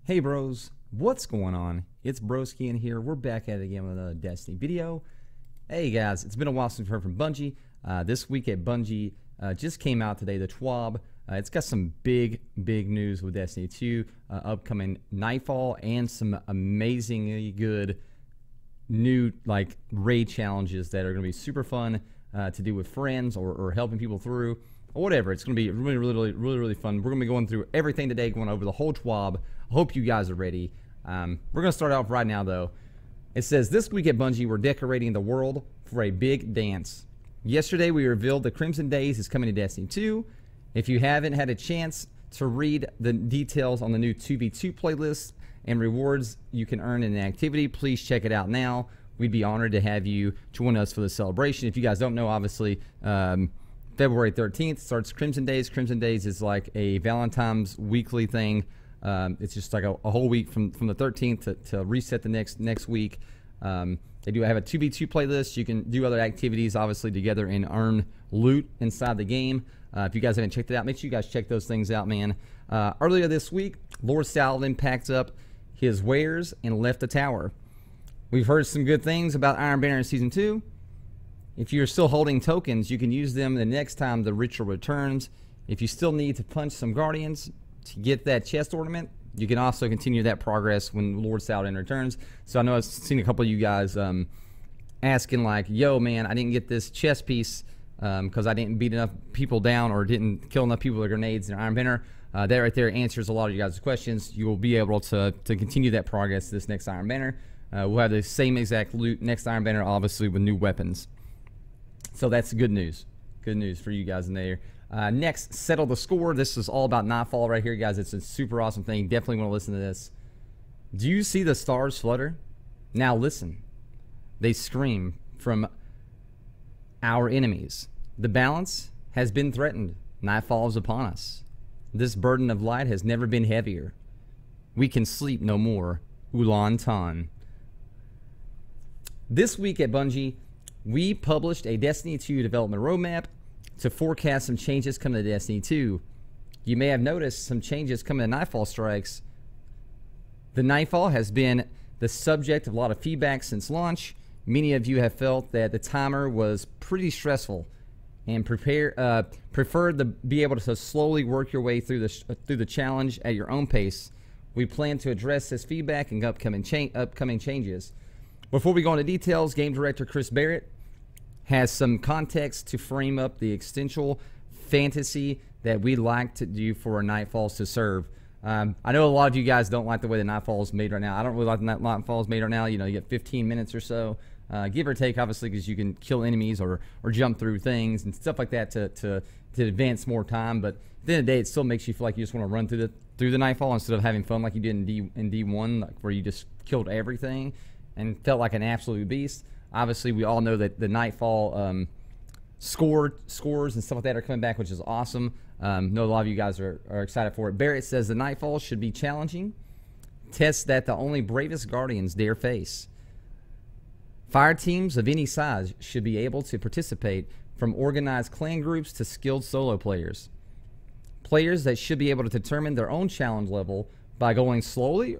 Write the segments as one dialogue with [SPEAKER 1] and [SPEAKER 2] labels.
[SPEAKER 1] Hey bros, what's going on? It's Broski in here. We're back at it again with another Destiny video. Hey guys, it's been a while since we've heard from Bungie. This week at Bungie just came out today, the TWAB. It's got some big news with Destiny 2, upcoming Nightfall, and some amazingly good new raid challenges that are going to be super fun to do with friends or helping people through. Or whatever, it's going to be really fun. We're going to be going through everything today, going over the whole TWAB. I hope you guys are ready. We're going to start off right now, though. It says, this week at Bungie, we're decorating the world for a big dance. Yesterday, we revealed the Crimson Days is coming to Destiny 2. If you haven't had a chance to read the details on the new 2v2 playlist and rewards you can earn in an activity, please check it out now. We'd be honored to have you join us for the celebration. If you guys don't know, obviously, February 13th starts Crimson Days. Crimson Days is like a Valentine's weekly thing. It's just like a whole week from the 13th to reset the next week. They do have a 2v2 playlist. You can do other activities, obviously, together and earn loot inside the game. If you guys haven't checked it out, make sure you guys check those things out, man. Earlier this week, Lord Saladin packed up his wares and left the tower. We've heard some good things about Iron Banner in Season 2. If you're still holding tokens, you can use them the next time the ritual returns. If you still need to punch some Guardians to get that chest ornament, you can also continue that progress when Lord Saladin returns. So I know I've seen a couple of you guys asking like, yo man, I didn't get this chest piece because I didn't beat enough people down or didn't kill enough people with grenades in Iron Banner. That right there answers a lot of you guys' questions. You will be able to continue that progress this next Iron Banner. We'll have the same exact loot next Iron Banner, obviously with new weapons. So that's good news. Good news for you guys in there. Next, settle the score. This is all about Nightfall right here, guys. It's a super awesome thing. Definitely want to listen to this. Do you see the stars flutter? Now listen. They scream from our enemies. The balance has been threatened. Nightfall is upon us. This burden of light has never been heavier. We can sleep no more. Ulan Tan. This week at Bungie, we published a Destiny 2 development roadmap to forecast some changes coming to Destiny 2. You may have noticed some changes coming to Nightfall strikes. The Nightfall has been the subject of a lot of feedback since launch. Many of you have felt that the timer was pretty stressful and preferred to be able to slowly work your way through the challenge at your own pace. We plan to address this feedback in upcoming changes. Before we go into details, Game Director Chris Barrett has some context to frame up the existential fantasy that we like to do for our Nightfalls to serve. I know a lot of you guys don't like the way the Nightfall is made right now. I don't really like the Nightfall is made right now. You know, you get 15 minutes or so, give or take, obviously, because you can kill enemies or jump through things and stuff like that to advance more time. But at the end of the day, it still makes you feel like you just want to run through the Nightfall instead of having fun like you did in D1, like where you just killed everything and felt like an absolute beast. Obviously, we all know that the Nightfall scores and stuff like that are coming back, which is awesome. Know a lot of you guys are excited for it. Barrett says the Nightfall should be challenging. Tests that the only bravest Guardians dare face. Fire teams of any size should be able to participate, from organized clan groups to skilled solo players. Players that should be able to determine their own challenge level by going slowly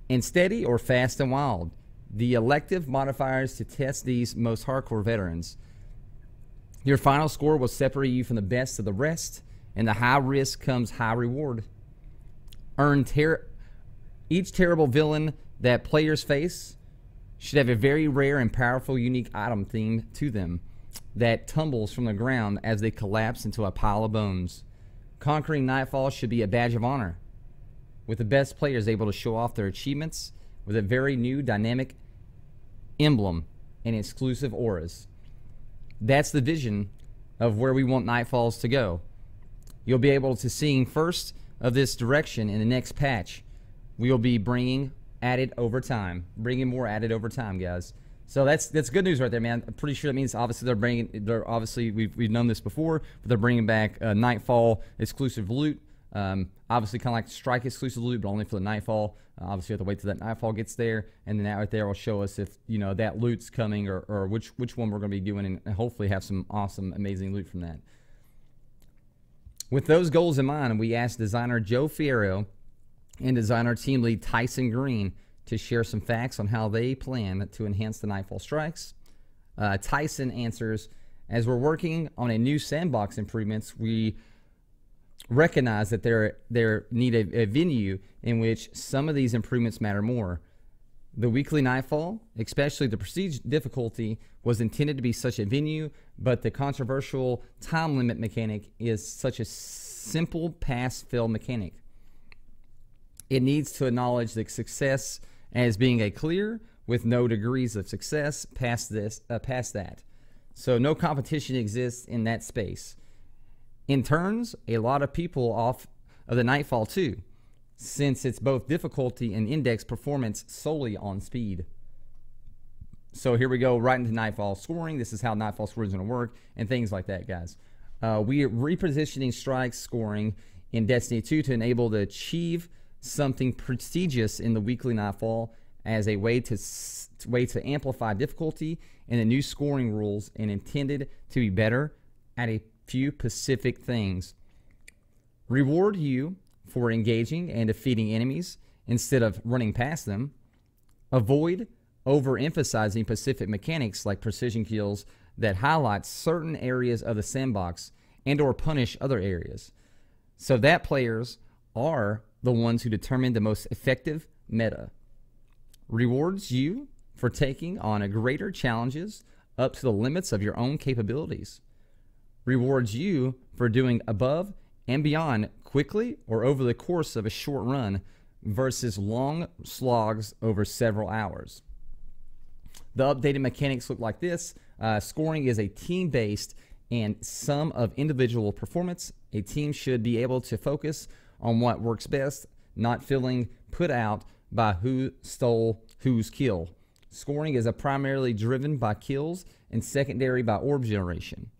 [SPEAKER 1] and steady or fast and wild. The elective modifiers to test these most hardcore veterans. Your final score will separate you from the best of the rest, and the high risk comes high reward. Each terrible villain that players face should have a very rare and powerful unique item theme to them that tumbles from the ground as they collapse into a pile of bones. Conquering Nightfall should be a badge of honor, with the best players able to show off their achievements with a very new dynamic emblem and exclusive auras. That's the vision of where we want Nightfalls to go. You'll be able to see first of this direction in the next patch. We'll be bringing more added over time, guys. So that's good news right there, man. I'm pretty sure that means obviously we've known this before, but they're bringing back Nightfall exclusive loot. Obviously kind of like Strike exclusive loot, but only for the Nightfall. Obviously you have to wait till that Nightfall gets there, and then that right there will show us if, you know, that loot's coming or which one we're going to be doing, and hopefully have some awesome, amazing loot from that. With those goals in mind, we asked designer Joe Fierro and designer team lead Tyson Green to share some facts on how they plan to enhance the Nightfall strikes. Tyson answers, as we're working on a new sandbox improvements, we recognize that there need a venue in which some of these improvements matter more. The weekly Nightfall, especially the prestige difficulty, was intended to be such a venue, but the controversial time limit mechanic is such a simple pass-fail mechanic. It needs to acknowledge the success as being a clear with no degrees of success past that. So no competition exists in that space. In turns, a lot of people off of the Nightfall too, since it's both difficulty and index performance solely on speed. So here we go, right into Nightfall scoring. This is how Nightfall scoring is going to work and things like that, guys. We are repositioning strikes scoring in Destiny 2 to enable to achieve something prestigious in the weekly Nightfall as a way to amplify difficulty in the new scoring rules and intended to be better at a few specific things. Reward you for engaging and defeating enemies instead of running past them. Avoid overemphasizing specific mechanics like precision kills that highlight certain areas of the sandbox and or punish other areas, so that players are the ones who determine the most effective meta. Rewards you for taking on a greater challenges up to the limits of your own capabilities. Rewards you for doing above and beyond quickly or over the course of a short run versus long slogs over several hours. The updated mechanics look like this. Scoring is a team-based and sum of individual performance. A team should be able to focus on what works best, not feeling put out by who stole whose kill. Scoring is primarily driven by kills and secondary by orb generation.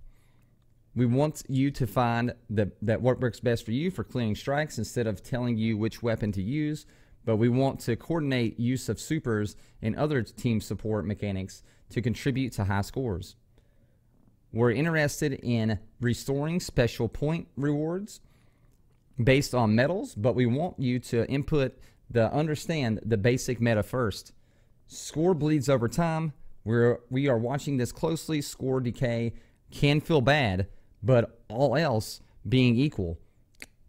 [SPEAKER 1] We want you to find that what works best for you for clearing strikes instead of telling you which weapon to use, but we want to coordinate use of supers and other team support mechanics to contribute to high scores. We're interested in restoring special point rewards based on medals, but we want you to understand the basic meta first. Score bleeds over time. We are watching this closely. Score decay can feel bad, but all else being equal,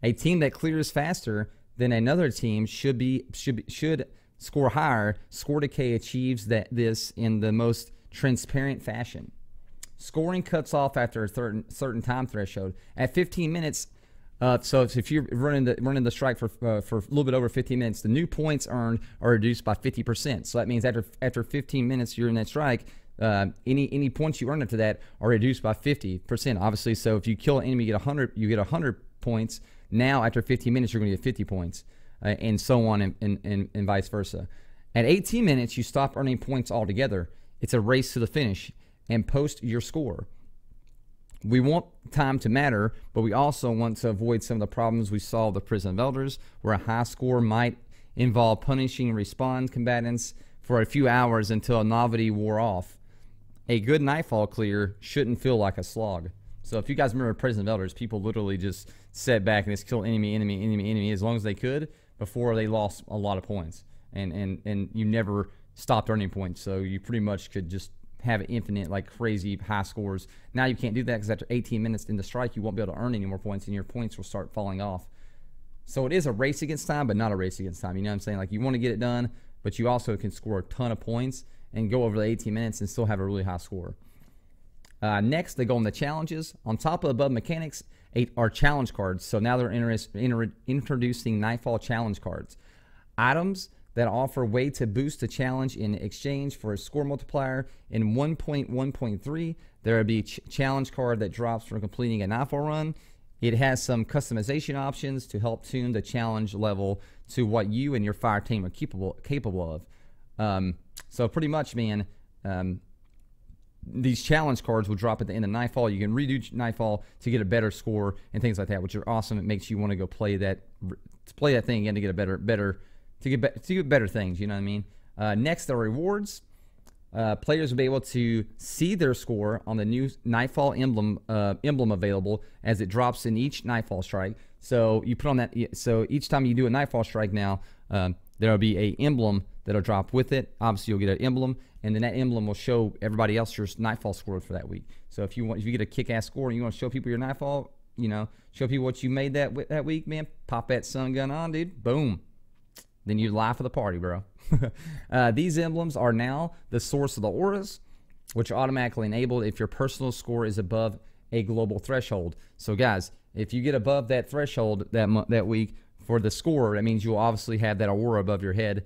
[SPEAKER 1] a team that clears faster than another team should score higher. Score decay achieves this in the most transparent fashion. Scoring cuts off after a certain time threshold at 15 minutes. So if you're running the strike for a little bit over 15 minutes, the new points earned are reduced by 50%. So that means after 15 minutes you're in that strike, any points you earn after that are reduced by 50%. Obviously, so if you kill an enemy, you get 100 points. Now after 15 minutes, you're going to get 50 points, and so on, and vice versa. At 18 minutes, you stop earning points altogether. It's a race to the finish, and post your score. We want time to matter, but we also want to avoid some of the problems we saw with the Prison of Elders, where a high score might involve punishing respawn combatants for a few hours until a novelty wore off. A good Nightfall clear shouldn't feel like a slog. So if you guys remember Prison of Elders, people literally just sat back and just killed enemy as long as they could before they lost a lot of points. And you never stopped earning points, so you pretty much could just have infinite, like crazy high scores. Now you can't do that because after 18 minutes in the strike, you won't be able to earn any more points, and your points will start falling off. So it is a race against time, but not a race against time. You know what I'm saying? Like, you want to get it done, but you also can score a ton of points and go over the 18 minutes and still have a really high score. Next, they go on the challenges. On top of the above mechanics, 8 are challenge cards. So now they're introducing Nightfall challenge cards. Items that offer a way to boost a challenge in exchange for a score multiplier. In 1.1.3, there will be a challenge card that drops from completing a Nightfall run. It has some customization options to help tune the challenge level to what you and your fire team are capable of. So pretty much, man, these challenge cards will drop at the end of Nightfall. You can redo Nightfall to get a better score and things like that, which are awesome. It makes you want to go play that thing again to get a to get better things. You know what I mean? Next, the rewards. Players will be able to see their score on the new Nightfall emblem available as it drops in each Nightfall strike. So you put on that. So each time you do a Nightfall strike now, there'll be a emblem that'll drop with it. Obviously, you'll get an emblem, and then that emblem will show everybody else your Nightfall score for that week. So if you get a kick-ass score and you want to show people your Nightfall, show people what you made that week, man, pop that sun gun on, dude. Boom. Then you're live for the party, bro. These emblems are now the source of the auras, which are automatically enabled if your personal score is above a global threshold. So, guys, if you get above that threshold that week for the score, that means you'll obviously have that aura above your head.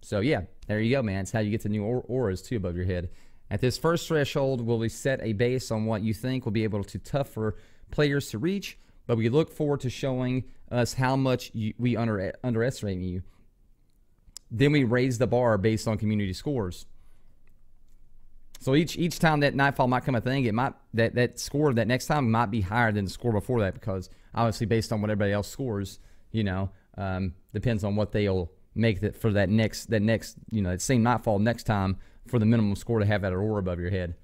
[SPEAKER 1] So, yeah, there you go, man. It's how you get the new auras, too, above your head. At this first threshold, we set a base on what you think will be able to tougher players to reach, but we look forward to showing us how much we underestimate you. Then we raise the bar based on community scores. So each time that Nightfall might come a thing, it might that score that next time might be higher than the score before that, because obviously based on what everybody else scores, depends on what they'll make that for that next that same Nightfall next time for the minimum score to have that aura above your head.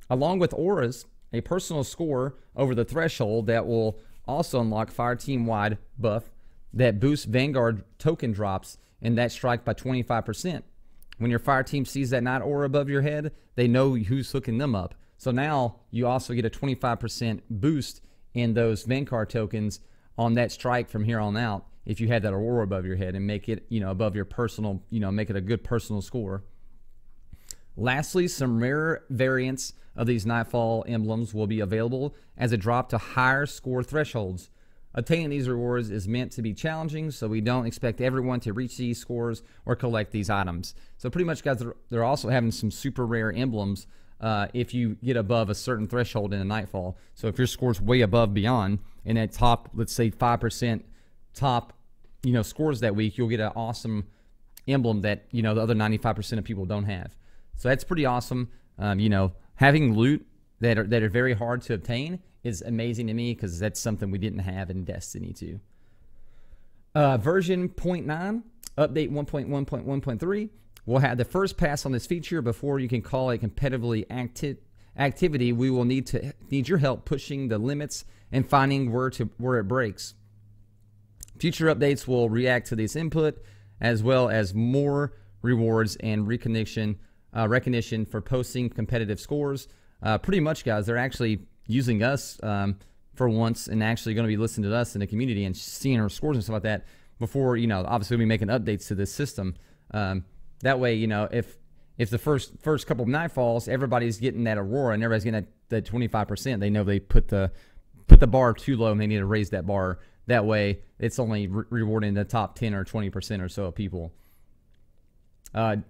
[SPEAKER 1] Along with auras, a personal score over the threshold that will also unlock Fire Team wide buff that boosts Vanguard token drops in that strike by 25%. When your fire team sees that night aura above your head, they know who's hooking them up. So now you also get a 25% boost in those Vanguard tokens on that strike from here on out if you had that aura above your head and make it, above your personal, make it a good personal score. Lastly, some rare variants of these Nightfall emblems will be available as a drop to higher score thresholds. Attaining these rewards is meant to be challenging, so we don't expect everyone to reach these scores or collect these items. So pretty much, guys, they're also having some super rare emblems if you get above a certain threshold in a Nightfall. So if your score's way above beyond, in that top, let's say 5% top, scores that week, you'll get an awesome emblem that, the other 95% of people don't have. So that's pretty awesome. Having loot that are very hard to obtain is amazing to me, because that's something we didn't have in Destiny 2. Version 0.9, update 1.1.1.3, will have the first pass on this feature. Before you can call it competitively activity, we will need your help pushing the limits and finding where it breaks. Future updates will react to this input, as well as more rewards and recognition for posting competitive scores. Pretty much, guys, they're actually using us for once, and actually going to be listening to us in the community and seeing our scores and stuff like that before, obviously we'll be making updates to this system. That way, if the first couple of Nightfalls, everybody's getting that aurora and everybody's getting that 25%, they know they put the bar too low and they need to raise that bar. That way, it's only rewarding the top 10 or 20% or so of people.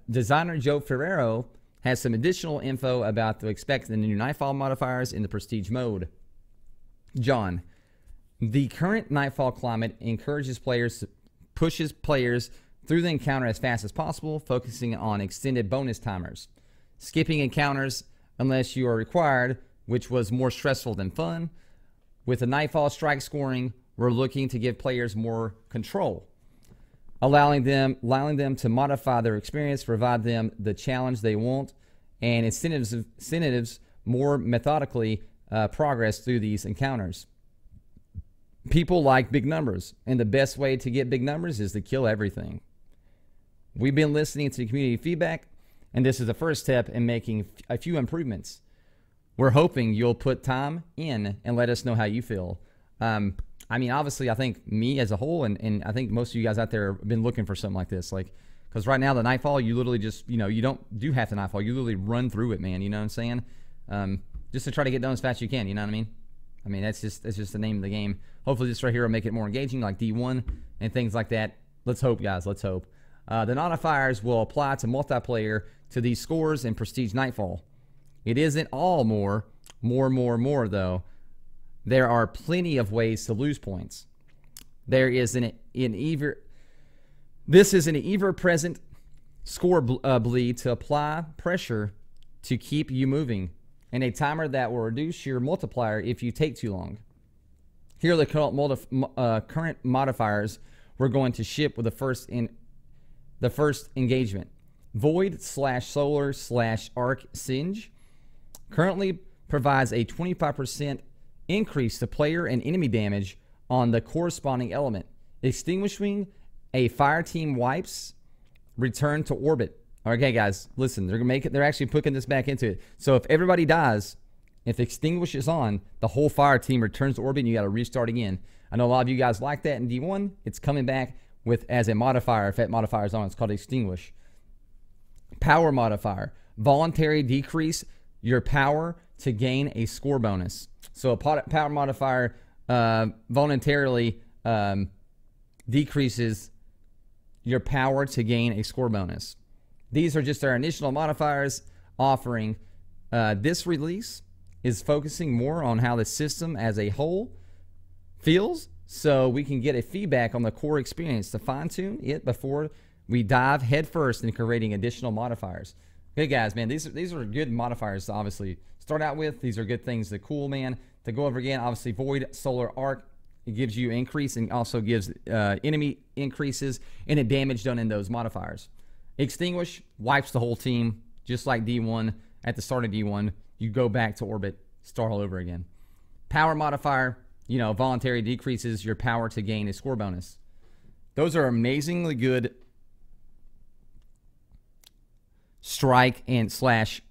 [SPEAKER 1] Designer Joe Ferrero has some additional info about the expected new Nightfall modifiers in the Prestige mode. John, the current Nightfall climate pushes players through the encounter as fast as possible, focusing on extended bonus timers, skipping encounters unless you are required, which was more stressful than fun. With the Nightfall strike scoring, we're looking to give players more control, allowing them to modify their experience, provide them the challenge they want, and incentives more methodically progress through these encounters. People like big numbers, and the best way to get big numbers is to kill everything. We've been listening to community feedback, and this is the first step in making a few improvements. We're hoping you'll put time in and let us know how you feel. Obviously, I think me as a whole, and I think most of you guys out there have been looking for something like this. Because right now, the Nightfall, you literally just, you don't do half the Nightfall. You literally run through it, man. You know what I'm saying? Just to try to get done as fast as you can. You know what I mean? That's just the name of the game. Hopefully, this right here will make it more engaging, like D1 and things like that. Let's hope, guys. Let's hope. The modifiers will apply to multiplayer to these scores in Prestige Nightfall. It isn't all more, though. There are plenty of ways to lose points. This is an ever-present score bleed to apply pressure to keep you moving, and a timer that will reduce your multiplier if you take too long. Here are the current modifiers we're going to ship with the first engagement. Void/Solar/Arc Singe currently provides a 25% increase to player and enemy damage on the corresponding element. Extinguishing a fire team wipes, return to orbit. Okay, guys, listen, they're actually putting this back into it. So if everybody dies, if extinguish is on, the whole fire team returns to orbit and you got to restart again. I know a lot of you guys like that in D1. It's coming back with as a modifier. If that modifier is on, it's called extinguish. Power modifier. Voluntary decrease your power to gain a score bonus. So a power modifier voluntarily decreases your power to gain a score bonus. These are just our initial modifiers offering. This release is focusing more on how the system as a whole feels, so we can get a feedback on the core experience to fine-tune it before we dive headfirst into creating additional modifiers. Okay, guys, man, these are good modifiers to obviously start out with. These are good things to cool, man, to go over again. Obviously, Void, Solar Arc, it gives you increase and also gives enemy increases and a damage done in those modifiers. Extinguish wipes the whole team, just like D1. At the start of D1, you go back to orbit, start all over again. Power modifier, voluntary decreases your power to gain a score bonus. Those are amazingly good strike and slash,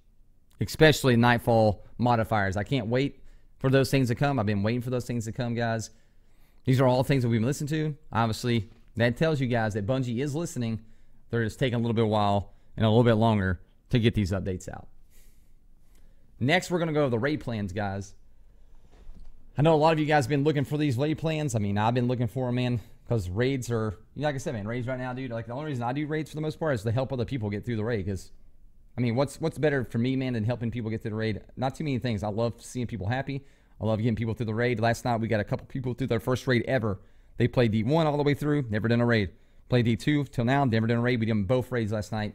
[SPEAKER 1] especially Nightfall modifiers. I can't wait for those things to come. I've been waiting for those things to come, guys. These are all things that we've been listening to. Obviously, that tells you guys that Bungie is listening. They're just taking a little bit of while and a little bit longer to get these updates out. Next, we're going to go to the raid plans, guys. I know a lot of you guys have been looking for these raid plans. I mean, I've been looking for them, man, because raids are, like I said, man, raids right now, dude, like the only reason I do raids for the most part is to help other people get through the raid, because, I mean, what's better for me, man, than helping people get through the raid? Not too many things. I love seeing people happy. I love getting people through the raid. Last night, we got a couple people through their first raid ever. They played D1 all the way through, never done a raid. Played D2 till now, never done a raid. We did them both raids last night.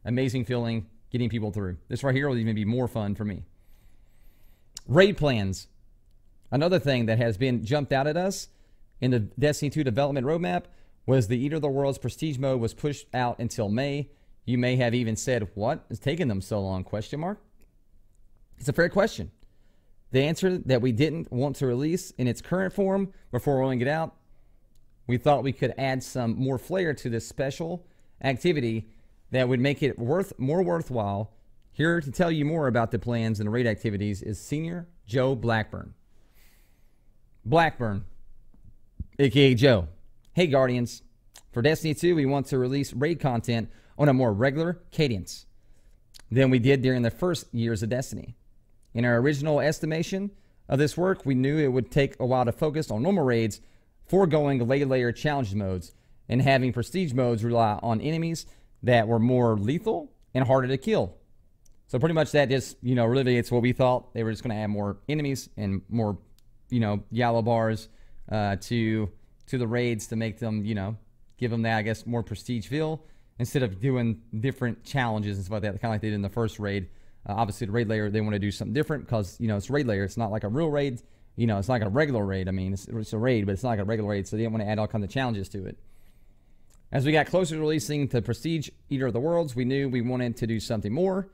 [SPEAKER 1] Amazing feeling getting people through. This right here will even be more fun for me. Raid plans. Another thing that has been jumped out at us in the Destiny 2 development roadmap was the Eater of the Worlds Prestige mode was pushed out until May. You may have even said, what is taking them so long, question mark? It's a fair question. The answer that we didn't want to release in its current form before rolling it out, we thought we could add some more flair to this special activity that would make it more worthwhile. Here to tell you more about the plans and raid activities is Senior Joe Blackburn. Blackburn, aka Joe. Hey Guardians, for Destiny 2 we want to release raid content on a more regular cadence than we did during the first years of Destiny. In our original estimation of this work, we knew it would take a while to focus on normal raids, foregoing layer challenge modes, and having prestige modes rely on enemies that were more lethal and harder to kill. So pretty much that just, really it's what we thought. They were just going to add more enemies and more, yellow bars to the raids to make them, give them that, I guess, more prestige feel instead of doing different challenges and stuff like that, kind of like they did in the first raid. Obviously, the raid layer, they want to do something different because, it's raid layer. It's not like a real raid. It's like a regular raid. I mean, it's a raid, but it's not like a regular raid, so they didn't want to add all kinds of challenges to it. As we got closer to releasing the Prestige Eater of the Worlds, we knew we wanted to do something more.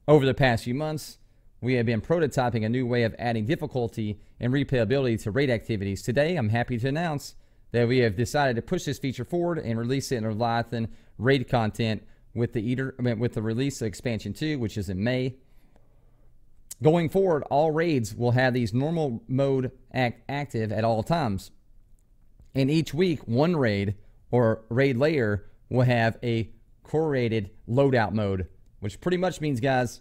[SPEAKER 1] Over the past few months, we have been prototyping a new way of adding difficulty and replayability to raid activities. Today, I'm happy to announce that we have decided to push this feature forward and release it in Leviathan raid content with the release of Expansion 2, which is in May. Going forward, all raids will have these normal mode active at all times. And each week, one raid or raid layer will have a curated loadout mode, which pretty much means, guys,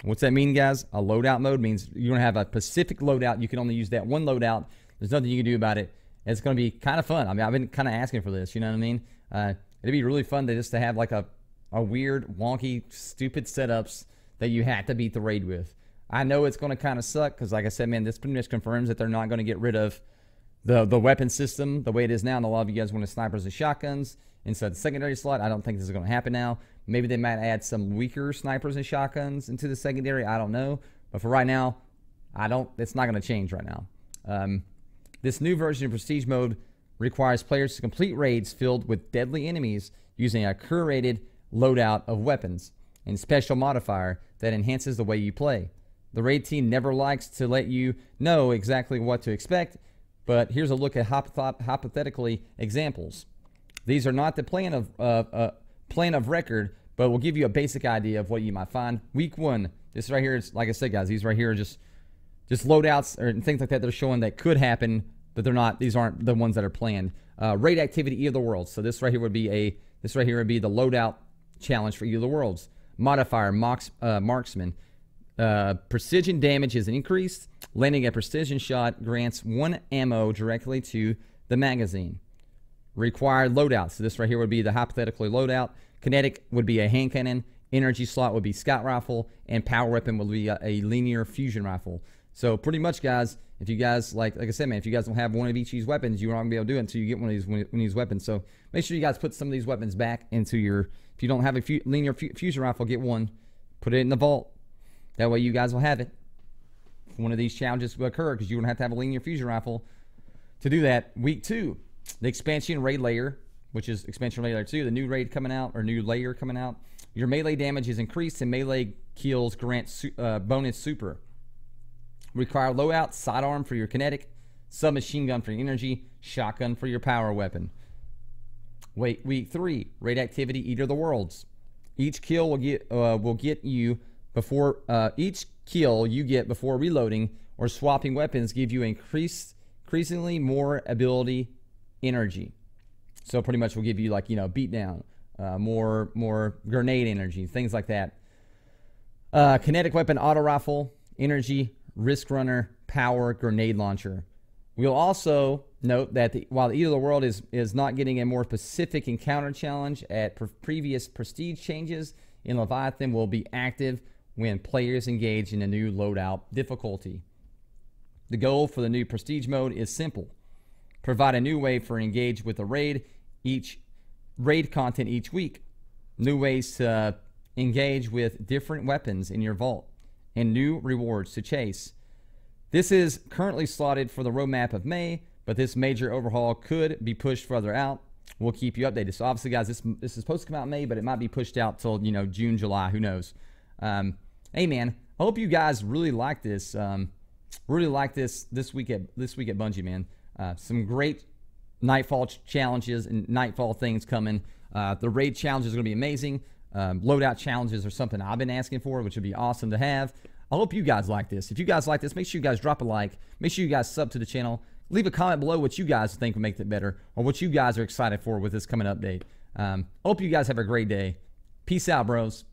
[SPEAKER 1] what's that mean, guys? A loadout mode means you're going to have a specific loadout. You can only use that one loadout. There's nothing you can do about it. It's going to be kind of fun. I mean, I've been kind of asking for this, you know what I mean? It'd be really fun to have like a weird, wonky, stupid setups that you have to beat the raid with. I know it's going to kind of suck because, like I said, man, this pretty much confirms that they're not going to get rid of the weapon system the way it is now. And a lot of you guys want snipers and shotguns inside the secondary slot. I don't think this is going to happen now. Maybe they might add some weaker snipers and shotguns into the secondary. I don't know. But for right now, it's not going to change right now. This new version of Prestige Mode requires players to complete raids filled with deadly enemies using a curated loadout of weapons and special modifier that enhances the way you play. The raid team never likes to let you know exactly what to expect, but here's a look at hypothetically examples. These are not the plan of record, but we'll give you a basic idea of what you might find. Week 1, this right here is, like I said, guys, these right here are just loadouts or things like that that are showing that could happen, but they're not. These aren't the ones that are planned. Raid activity, Eat of the Worlds. So this right here would be the Loadout Challenge for Eat of the Worlds. Modifier, Marksman. Precision damage is increased. Landing a precision shot grants 1 ammo directly to the magazine. Required loadout. So this right here would be the hypothetically loadout. Kinetic would be a hand cannon. Energy slot would be scout rifle. And power weapon would be a linear fusion rifle. So pretty much, guys, if you guys, like I said, man, if you guys don't have one of each of these weapons, you're not going to be able to do it until you get one of these weapons. So make sure you guys put some of these weapons back into your, if you don't have a linear fusion rifle, get one. Put it in the vault. That way you guys will have it. If one of these challenges will occur, because you don't have to have a linear fusion rifle to do that. Week 2, the expansion raid layer, which is expansion raid layer 2, the new raid coming out, or new layer coming out. Your melee damage is increased and melee kills grant bonus super. Require loadout, sidearm for your kinetic, submachine gun for your energy, shotgun for your power weapon. Week 3, raid activity, Eat of the Worlds. Each kill will get you before each kill you get before reloading or swapping weapons give you increasingly more ability energy. So pretty much will give you, like, beat down, more grenade energy, things like that. Kinetic weapon, auto rifle, energy, risk runner, power, grenade launcher. We'll also note that while the Eat of the World is not getting a more specific encounter challenge at previous prestige changes, in Leviathan will be active when players engage in a new loadout difficulty. The goal for the new prestige mode is simple. Provide a new way for engage with a raid content each week. New ways to engage with different weapons in your vault, and new rewards to chase. This is currently slotted for the roadmap of May, but this major overhaul could be pushed further out. We'll keep you updated. So obviously, guys, this is supposed to come out in May, but it might be pushed out till June, July. Who knows? Hey, man, I hope you guys really like this. This week at Bungie, man. Some great Nightfall challenges and Nightfall things coming. The raid challenges are going to be amazing. Loadout challenges are something I've been asking for, which would be awesome to have. I hope you guys like this. If you guys like this, make sure you guys drop a like. Make sure you guys sub to the channel. Leave a comment below what you guys think would make it better, or what you guys are excited for with this coming update. Hope you guys have a great day. Peace out, bros.